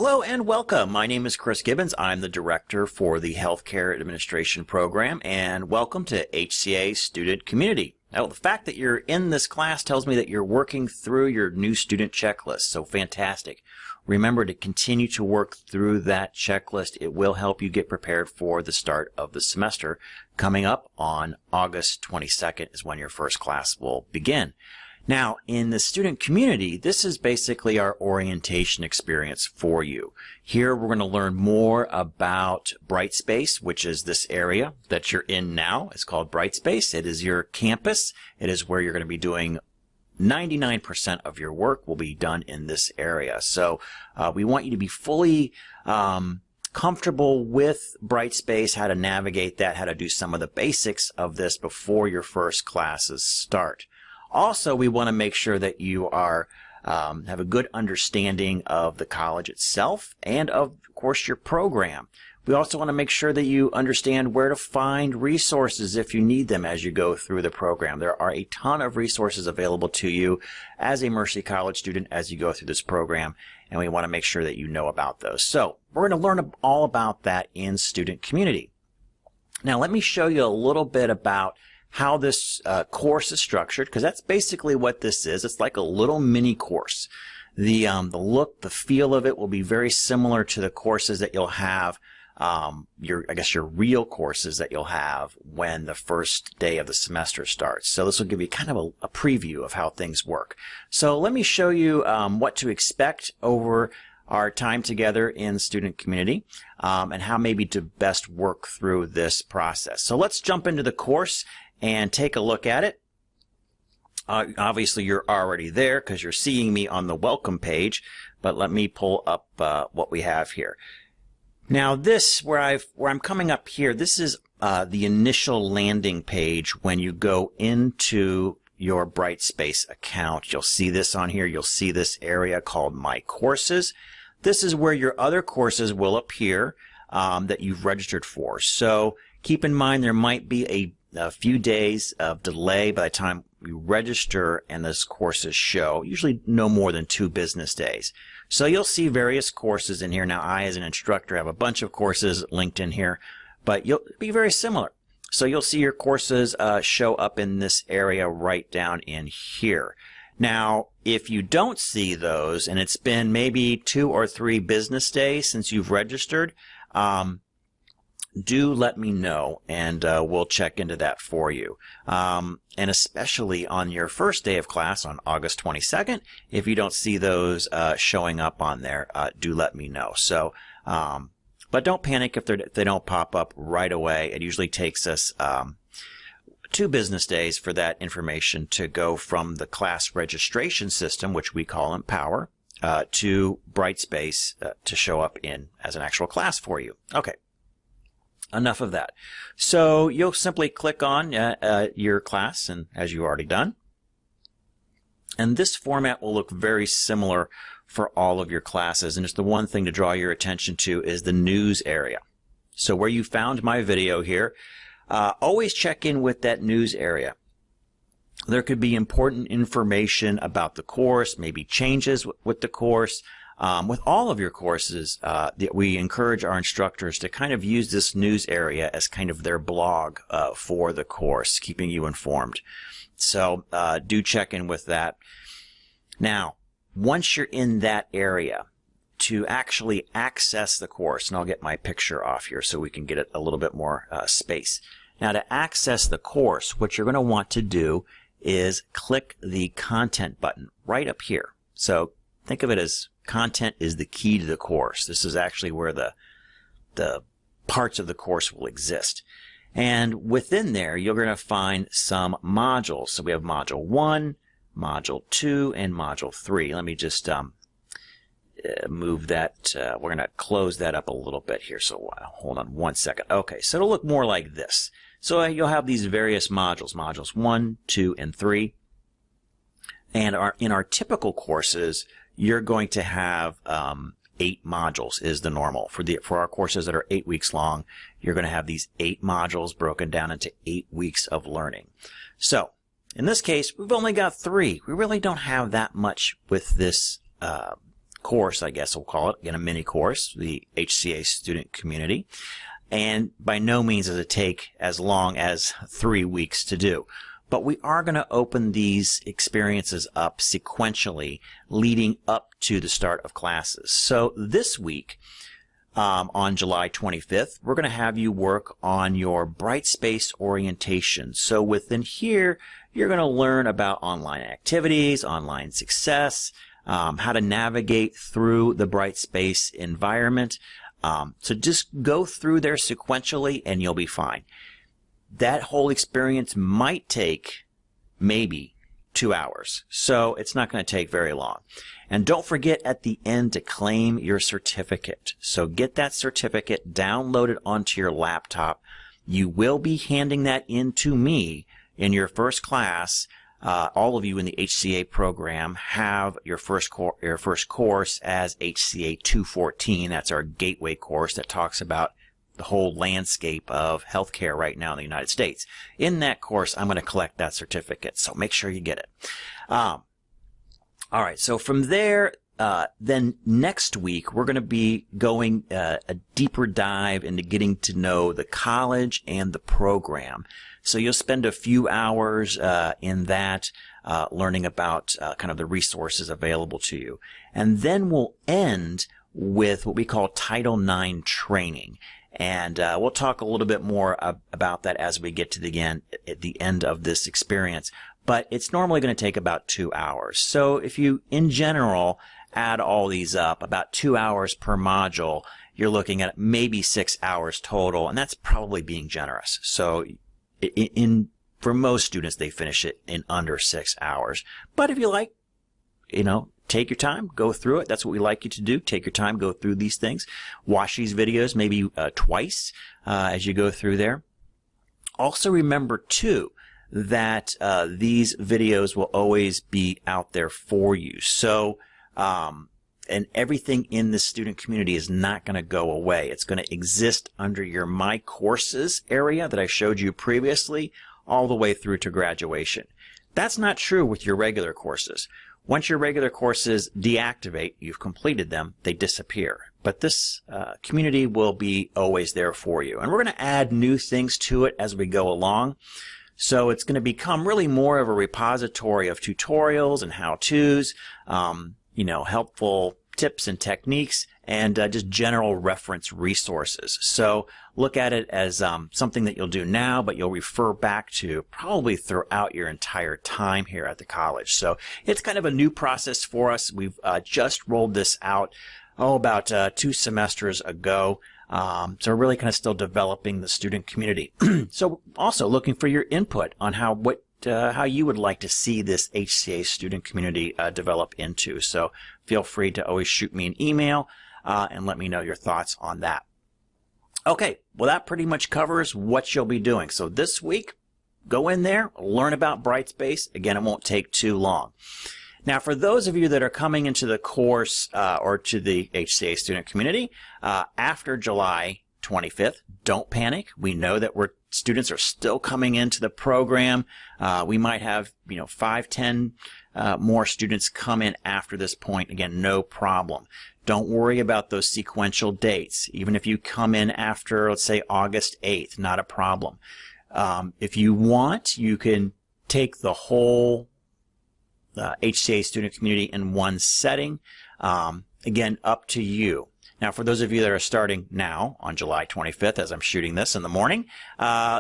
Hello and welcome. My name is Chris Gibbons. I'm the director for the Healthcare Administration program, and welcome to HCA Student Community. Now, the fact that you're in this class tells me that you're working through your new student checklist, so fantastic. Remember to continue to work through that checklist. It will help you get prepared for the start of the semester. Coming up on August 22nd is when your first class will begin. Now, in the student community, this is basically our orientation experience for you. Here, we're going to learn more about Brightspace, which is this area that you're in now. It's called Brightspace. It is your campus. It is where you're going to be doing 99% of your work will be done in this area. So we want you to be fully comfortable with Brightspace, how to navigate that, how to do some of the basics of this before your first classes start. Also, we want to make sure that you are have a good understanding of the college itself and of course your program. We also want to make sure that you understand where to find resources if you need them as you go through the program. There are a ton of resources available to you as a Mercy College student as you go through this program, and we want to make sure that you know about those. So we're going to learn all about that in student community. Now let me show you a little bit about how this course is structured, because that's basically what this is. It's like a little mini course. The look, the feel of it will be very similar to the courses that you'll have, your real courses that you'll have when the first day of the semester starts. So this will give you kind of a preview of how things work. So let me show you what to expect over our time together in student community, and how maybe to best work through this process. So let's jump into the course and take a look at it. Obviously, you're already there because you're seeing me on the welcome page, but let me pull up what we have here. Now, this, where I'm coming up here, this is the initial landing page when you go into your Brightspace account. You'll see this on here. You'll see this area called My Courses. This is where your other courses will appear that you've registered for. So keep in mind there might be a few days of delay by the time you register and those courses show, usually no more than 2 business days. So you'll see various courses in here. Now, I, as an instructor, have a bunch of courses linked in here, but you'll be very similar. So you'll see your courses show up in this area right down in here. Now, if you don't see those, and it's been maybe 2 or 3 business days since you've registered, do let me know, and we'll check into that for you. And especially on your first day of class on August 22nd, if you don't see those showing up on there, do let me know. So, but don't panic if they don't pop up right away. It usually takes us 2 business days for that information to go from the class registration system, which we call Empower, to Brightspace to show up in as an actual class for you. Okay. Enough of that. So you'll simply click on your class, and as you've already done. And this format will look very similar for all of your classes. And just the one thing to draw your attention to is the news area. So where you found my video here, always check in with that news area. There could be important information about the course, maybe changes with the course. With all of your courses, we encourage our instructors to kind of use this news area as kind of their blog for the course, keeping you informed. So do check in with that. Now, once you're in that area, to actually access the course, and I'll get my picture off here so we can get it a little bit more space. Now, to access the course, what you're going to want to do is click the content button right up here. So think of it as content is the key to the course. This is actually where the parts of the course will exist. And within there, you're going to find some modules. So we have Module 1, Module 2, and Module 3. Let me just move that. We're going to close that up a little bit here. So hold on one second. Okay, so it'll look more like this. So you'll have these various modules, Modules 1, 2, and 3. And in our typical courses, you're going to have 8 modules is the normal. For our courses that are 8 weeks long, you're going to have these 8 modules broken down into 8 weeks of learning. So in this case, we've only got 3. We really don't have that much with this course, I guess we'll call it, again, a mini course, the HCA student community. And by no means does it take as long as 3 weeks to do. But we are going to open these experiences up sequentially leading up to the start of classes. So this week, on July 25th, we're going to have you work on your Brightspace orientation. So within here, you're going to learn about online activities, online success, how to navigate through the Brightspace environment. So just go through there sequentially and you'll be fine. That whole experience might take maybe 2 hours. So it's not going to take very long. And don't forget at the end to claim your certificate. So get that certificate downloaded onto your laptop. You will be handing that in to me in your first class. All of you in the HCA program have your first course as HCA 214. That's our gateway course that talks about the whole landscape of healthcare right now in the United States. In that course, I'm going to collect that certificate, so make sure you get it. All right, so from there, then next week, we're going to be going a deeper dive into getting to know the college and the program. So you'll spend a few hours in that, learning about kind of the resources available to you. And then we'll end with what we call Title IX training. And we'll talk a little bit more about that as we get to at the end of this experience. But it's normally going to take about 2 hours. So if you, in general, add all these up, about 2 hours per module, you're looking at maybe 6 hours total, and that's probably being generous. So for most students, they finish it in under 6 hours. But if you like, take your time, go through it. That's what we like you to do. Take your time, go through these things. Watch these videos maybe twice as you go through there. Also remember, too, that these videos will always be out there for you. So, and everything in the student community is not going to go away. It's going to exist under your My Courses area that I showed you previously, all the way through to graduation. That's not true with your regular courses. Once your regular courses deactivate, you've completed them, they disappear. But this community will be always there for you. And we're going to add new things to it as we go along. So it's going to become really more of a repository of tutorials and how-tos, helpful tips and techniques, and just general reference resources. So look at it as something that you'll do now, but you'll refer back to probably throughout your entire time here at the college. So it's kind of a new process for us. We've just rolled this out, about 2 semesters ago. So we're really kind of still developing the student community. So also looking for your input on how you would like to see this HCA student community develop into. So feel free to always shoot me an email and let me know your thoughts on that. Okay, well, that pretty much covers what you'll be doing. So this week, go in there, learn about Brightspace. Again, it won't take too long. Now, for those of you that are coming into the course or to the HCA student community after July 25th, don't panic. We know that students are still coming into the program. We might have 5, 10 more students come in after this point. Again, no problem. Don't worry about those sequential dates. Even if you come in after, let's say, August 8th, not a problem. If you want, you can take the whole HCA student community in one setting. Again, up to you. Now, for those of you that are starting now on July 25th, as I'm shooting this in the morning,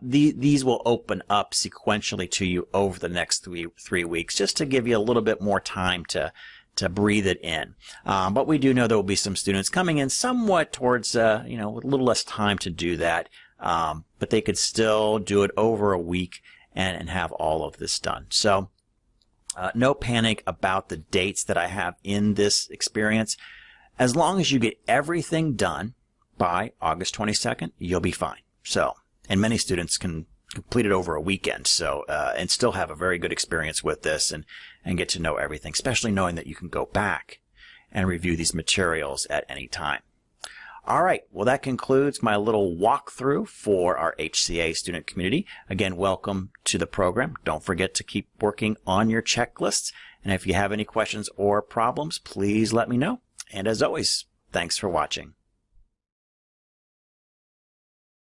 these will open up sequentially to you over the next three weeks, just to give you a little bit more time to breathe it in. But we do know there will be some students coming in somewhat towards, with a little less time to do that. But they could still do it over a week and have all of this done. So, no panic about the dates that I have in this experience. As long as you get everything done by August 22nd, you'll be fine. So, and many students can complete it over a weekend, so, and still have a very good experience with this and get to know everything, especially knowing that you can go back and review these materials at any time. All right, well, that concludes my little walkthrough for our HCA student community. Again, welcome to the program. Don't forget to keep working on your checklists. And if you have any questions or problems, please let me know. And as always, thanks for watching.